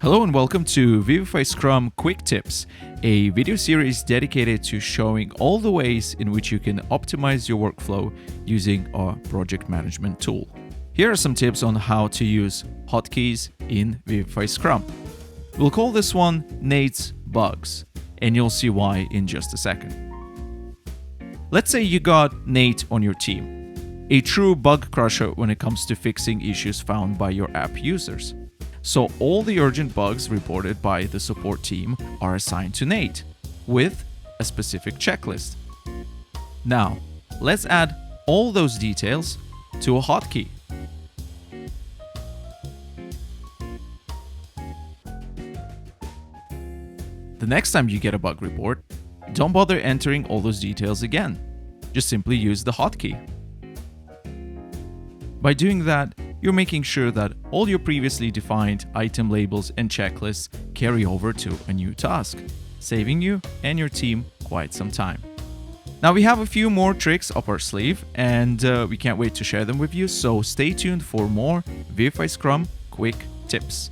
Hello and welcome to VivifyScrum Quick Tips, a video series dedicated to showing all the ways in which you can optimize your workflow using a project management tool. Here are some tips on how to use hotkeys in VivifyScrum. We'll call this one Nate's Bugs, and you'll see why in just a second. Let's say you got Nate on your team, a true bug crusher when it comes to fixing issues found by your app users. So all the urgent bugs reported by the support team are assigned to Nate, with a specific checklist. Now, let's add all those details to a hotkey. The next time you get a bug report, don't bother entering all those details again. Just simply use the hotkey. By doing that, you're making sure that all your previously defined item labels and checklists carry over to a new task, saving you and your team quite some time. Now we have a few more tricks up our sleeve, and we can't wait to share them with you, so stay tuned for more VivifyScrum quick tips.